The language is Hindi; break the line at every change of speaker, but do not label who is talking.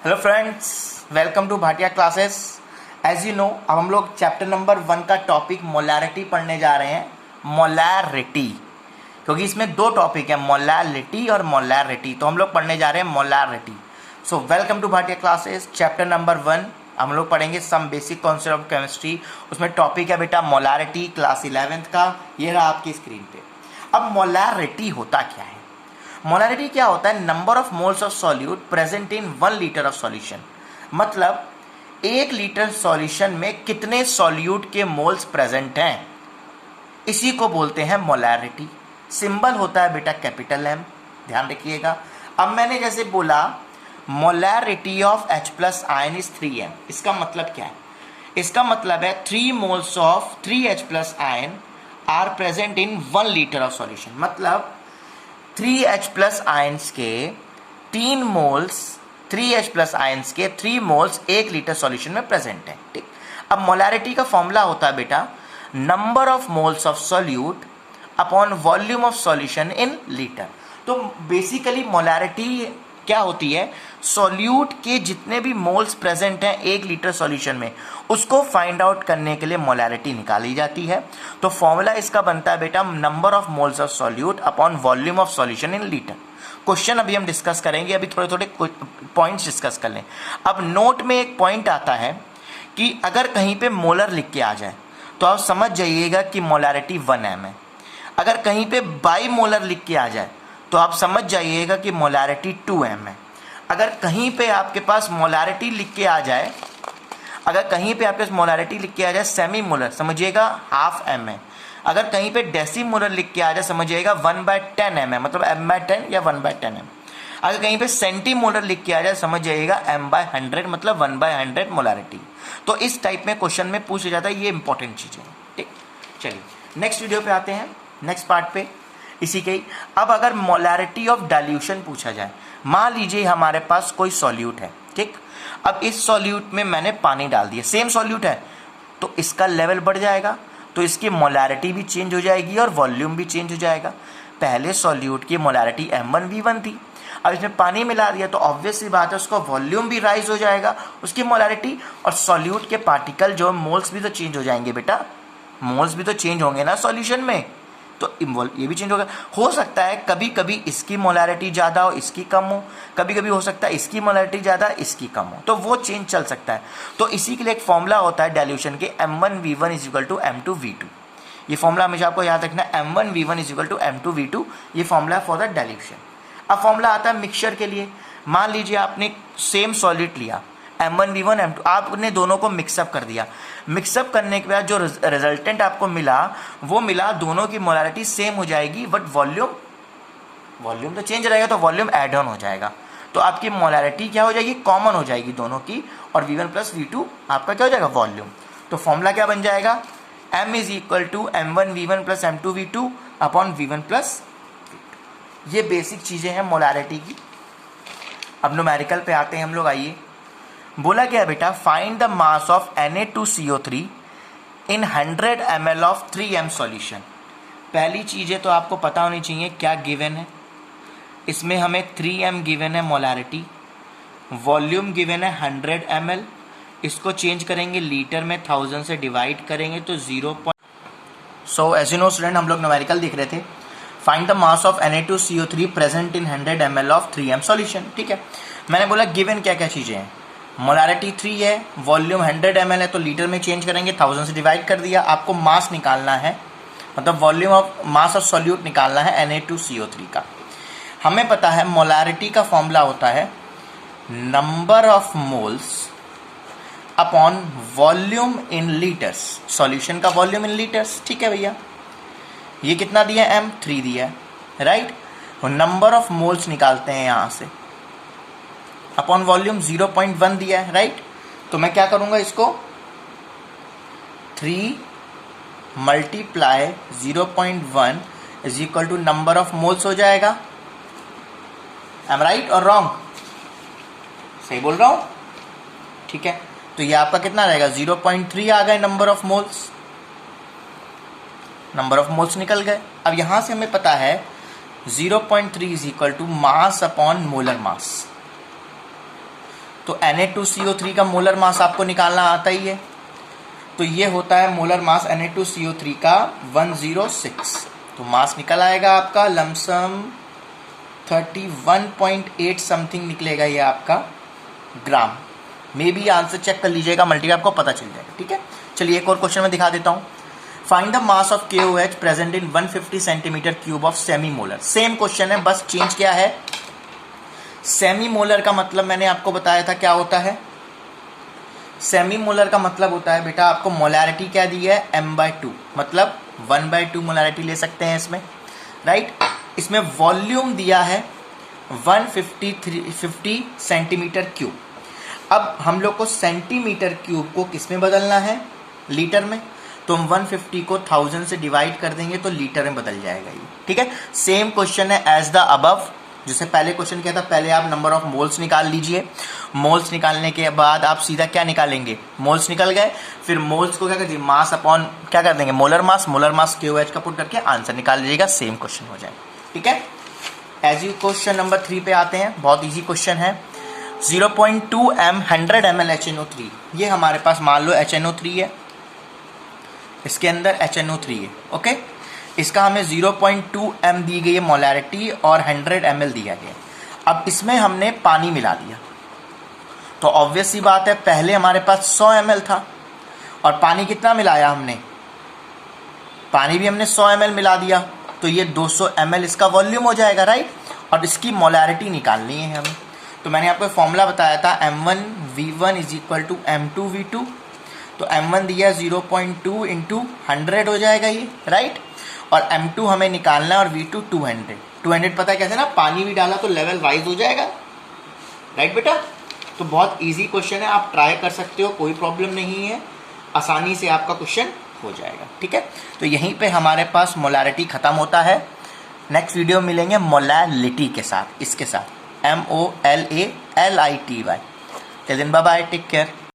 Hello friends, welcome to Bhatia classes. As you know, अब हम लोग चैप्टर नंबर 1 का टॉपिक मोलैरिटी पढ़ने जा रहे हैं। मोलैरिटी, क्योंकि इसमें दो टॉपिक है, मोलैलिटी और मोलैरिटी, तो हम लोग पढ़ने जा रहे हैं molarity. So welcome to Bhatia classes. Chapter number 1 हम लोग पढ़ेंगे some basic concept of chemistry. उसमें टॉपिक है बेटा मोलैरिटी, क्लास 11th का। ये रहा आपकी स्क्रीन पे। अब मोलैरिटी होता क्या है? मोलैरिटी क्या होता है? Number of moles of solute present in 1 litre of solution. मतलब 1 लीटर सॉल्यूशन में कितने सॉल्यूट के मोल्स प्रेजेंट हैं, इसी को बोलते हैं मोलैरिटी। सिंबल होता है बेटा कैपिटल एम, ध्यान रखिएगा। अब मैंने जैसे बोला molarity of H plus ion is 3m, इसका मतलब क्या है? इसका मतलब है 3 moles of 3H plus ion are present in 1 litre of solution. मतलब 3H प्लस आयंस के 3 मोल्स, 3H प्लस आयंस के 3 मोल्स 1 लीटर सॉल्यूशन में प्रेजेंट है। ठीक। अब मोलैरिटी का फॉर्मूला होता है बेटा number of moles of solute upon volume of solution in litre. तो बेसिकली मोलैरिटी क्या होती है? सॉल्यूट के जितने भी मोल्स प्रेजेंट हैं 1 लीटर सॉल्यूशन में, उसको फाइंड आउट करने के लिए मोलैरिटी निकाली जाती है। तो फॉर्मूला इसका बनता है बेटा number of moles of solute upon volume of solution in litre. Question अभी हम डिस्कस करेंगे, अभी थोड़े थोड़े पॉइंट्स डिस्कस कर लें। अब नोट में एक पॉइंट आता है कि अगर कहीं पे मोलर लिख के आ जाए तो आप समझ जाइएगा कि मोलैरिटी 1m है। अगर कहीं पे बाई मोलर लिख के आ जाए तो आप समझ जाइएगा कि मोलैरिटी 2m है। अगर कहीं पे आपके पास मोलैरिटी लिख के आ जाए, अगर कहीं पे आपके पास मोलैरिटी लिख के आ जाए सेमी मोलर, समझिएगा हाफ m है। अगर कहीं पे डेसी मोलर लिख के आ जाए समझिएगा 1/10m है, मतलब m/10 या 1/10m। अगर कहीं पे सेंटी मोलर लिख के आ जाए समझ जाइएगा m/100, मतलब 1/100 मोलैरिटी। तो इस टाइप में क्वेश्चन में पूछा जाता है, ये इंपॉर्टेंट चीजें। ठीक, चलिए नेक्स्ट वीडियो पे आते हैं, नेक्स्ट पार्ट पे इसी के ही। अब अगर मोलैरिटी ऑफ डाइल्यूशन पूछा जाए, मान लीजिए हमारे पास कोई सॉल्यूट है, ठीक। अब इस सॉल्यूट में मैंने पानी डाल दिया, सेम सॉल्यूट है, तो इसका लेवल बढ़ जाएगा, तो इसकी मोलैरिटी भी चेंज हो जाएगी और वॉल्यूम भी चेंज हो जाएगा। पहले सॉल्यूट की मोलैरिटी m1v1 थी, अब इसमें पानी मिला दिया तो ऑब्वियस सी बात है उसका वॉल्यूम भी राइज हो जाएगा, उसकी मोलैरिटी और सॉल्यूट के पार्टिकल जो मोल्स भी तो चेंज हो जाएंगे बेटा, मोल्स भी तो चेंज होंगे ना सॉल्यूशन में, तो ये भी चेंज होगा। हो सकता है कभी कभी इसकी मोलैरिटी ज़्यादा हो, इसकी कम हो, कभी कभी हो सकता है इसकी मोलैरिटी ज़्यादा इसकी कम हो, तो वो चेंज चल सकता है। तो इसी के लिए एक फॉर्मूला होता है डाइल्यूशन के m1v1 is equal to m2v2। ये फॉर्मूला हमेशा आपको याद रखना है, m1v1 is equal to m2v2। ये फॉर्मूला फॉर द डाइल्यूशन। अब फॉर्मूला आता है मिक्सचर के लिए। मान लीजिए आपने सेम सॉलिड लिया m1v1 m2, आपने दोनों को मिक्सअप कर दिया। मिक्सअप करने के बाद जो रिजल्टेंट आपको मिला वो मिला, दोनों की मोलैरिटी सेम हो जाएगी, बट वॉल्यूम तो चेंज रहेगा, तो वॉल्यूम एड ऑन हो जाएगा। तो आपकी मोलैरिटी क्या हो जाएगी? कॉमन हो जाएगी दोनों की, और v1 प्लस v2 आपका क्या हो जाएगा? वॉल्यूम। तो फॉर्मूला क्या बन जाएगा? m is equal to m1v1 plus m2v2 upon v1 plus v2। ये बेसिक चीजें हैं मोलैरिटी की। अब न्यूमेरिकल पे आते हैं हम लोग। आइए, बोला गया बेटा find the mass of Na2CO3 in 100 ml of 3m solution. पहली चीजें तो आपको पता होनी चाहिए क्या गिवन है। इसमें हमें 3m गिवन है मोलैरिटी, वॉल्यूम गिवन है 100 ml, इसको चेंज करेंगे लीटर में, 1000 से डिवाइड करेंगे तो 0. So as you know student, हम लोग न्यूमेरिकल देख रहे थे। Find the mass of Na2CO3 present in 100 ml of 3m solution. ठीक है, मैंने बोला गिवन क्या क्या चीजें हैं। मोलैरिटी 3 है, वॉल्यूम 100 ml है, तो लीटर में चेंज करेंगे, 1000 से डिवाइड कर दिया। आपको मास निकालना है, मतलब volume of mass of solute निकालना है Na2CO3 का। हमें पता है मोलैरिटी का फॉर्मूला होता है number of moles upon volume in litres, solution का वॉल्यूम इन लीटर्स। ठीक है भैया, ये कितना दिया है? m3 दिया है, राइट। और नंबर ऑफ मोल्स निकालते हैं यहाँ से, अपॉन वॉल्यूम 0.1 दिया है, राइट। तो मैं क्या करूंगा, इसको 3 multiply 0.1 is equal to number of moles हो जाएगा। एम राइट और रॉन्ग? सही बोल रहा हूं? ठीक है, तो ये आपका कितना रहेगा? 0.3 आ गए number of moles, number of moles निकल गए। अब यहां से हमें पता है 0.3 is equal to mass upon molar mass. तो Na2CO3 का मोलर मास आपको निकालना आता ही है, तो ये होता है मोलर मास Na2CO3 का 106। तो मास निकल आएगा आपका लमसम 31.8 समथिंग निकलेगा ये आपका ग्राम। मे बी आंसर चेक कर लीजिएगा, मल्टी आपको पता चल जाएगा। ठीक है, चलिए एक और क्वेश्चन में दिखा देता हूँ। Find the mass of KOH present in 150 centimetre cube of semi molar. Same question है, बस चेंज क्या है, सेमी मोलर का मतलब मैंने आपको बताया था क्या होता है। सेमी मोलर का मतलब होता है बेटा, आपको मोलैरिटी क्या दी है, m/2, मतलब 1/2 मोलैरिटी ले सकते हैं इसमें, राइट। इसमें वॉल्यूम दिया है 150 सेंटीमीटर क्यूब। अब हम लोग को सेंटीमीटर क्यूब को किस में बदलना है, लीटर में। तो हम 150 को 1000 से डिवाइड कर देंगे तो लीटर में बदल जाएगा ये। ठीक है, सेम क्वेश्चन है एज द अबव। जैसे पहले क्वेश्चन क्या था, पहले आप नंबर ऑफ मोल्स निकाल लीजिए, मोल्स निकालने के बाद आप सीधा क्या निकालेंगे, मोल्स निकल गए, फिर मोल्स को क्या कर दीजिए, मास अपॉन क्या कर देंगे, मोलर मास KOH का पुट करके आंसर निकाल लीजिएगा, सेम क्वेश्चन हो जाएगा। ठीक है, एज यू क्वेश्चन नंबर 3 पे आते हैं, बहुत ईजी क्वेश्चन है। 0.2 m 100 ml HNO3, ये हमारे पास मान लो HNO3 है, इसके अंदर HNO3 है, ओके। इसका हमें 0.2 m दी गई है मोलैरिटी और 100 ml दिया गया। अब इसमें हमने पानी मिला दिया, तो ऑब्वियस सी बात है, पहले हमारे पास 100 ml था और पानी कितना मिलाया हमने, पानी भी हमने 100 ml मिला दिया, तो ये 200 ml इसका वॉल्यूम हो जाएगा, राइट। और इसकी मोलैरिटी निकालनी है हमें। तो मैंने आपको फॉर्मूला बताया था m1v1 = m2v2। तो m1 दिया 0.2 × 100 हो जाएगा ये, राइट। और m2 हमें निकालना है और v2 200 पता है कैसे ना, पानी भी डाला तो लेवल वाइज हो जाएगा, राइट बेटा। तो बहुत इजी क्वेश्चन है, आप ट्राई कर सकते हो, कोई प्रॉब्लम नहीं है, आसानी से आपका क्वेश्चन हो जाएगा। ठीक है, तो यहीं पे हमारे पास मोलैरिटी खत्म होता है। नेक्स्ट वीडियो मिलेंगे मोलैलिटी के साथ, इसके साथ MOLALITY। Till then bye bye, take care.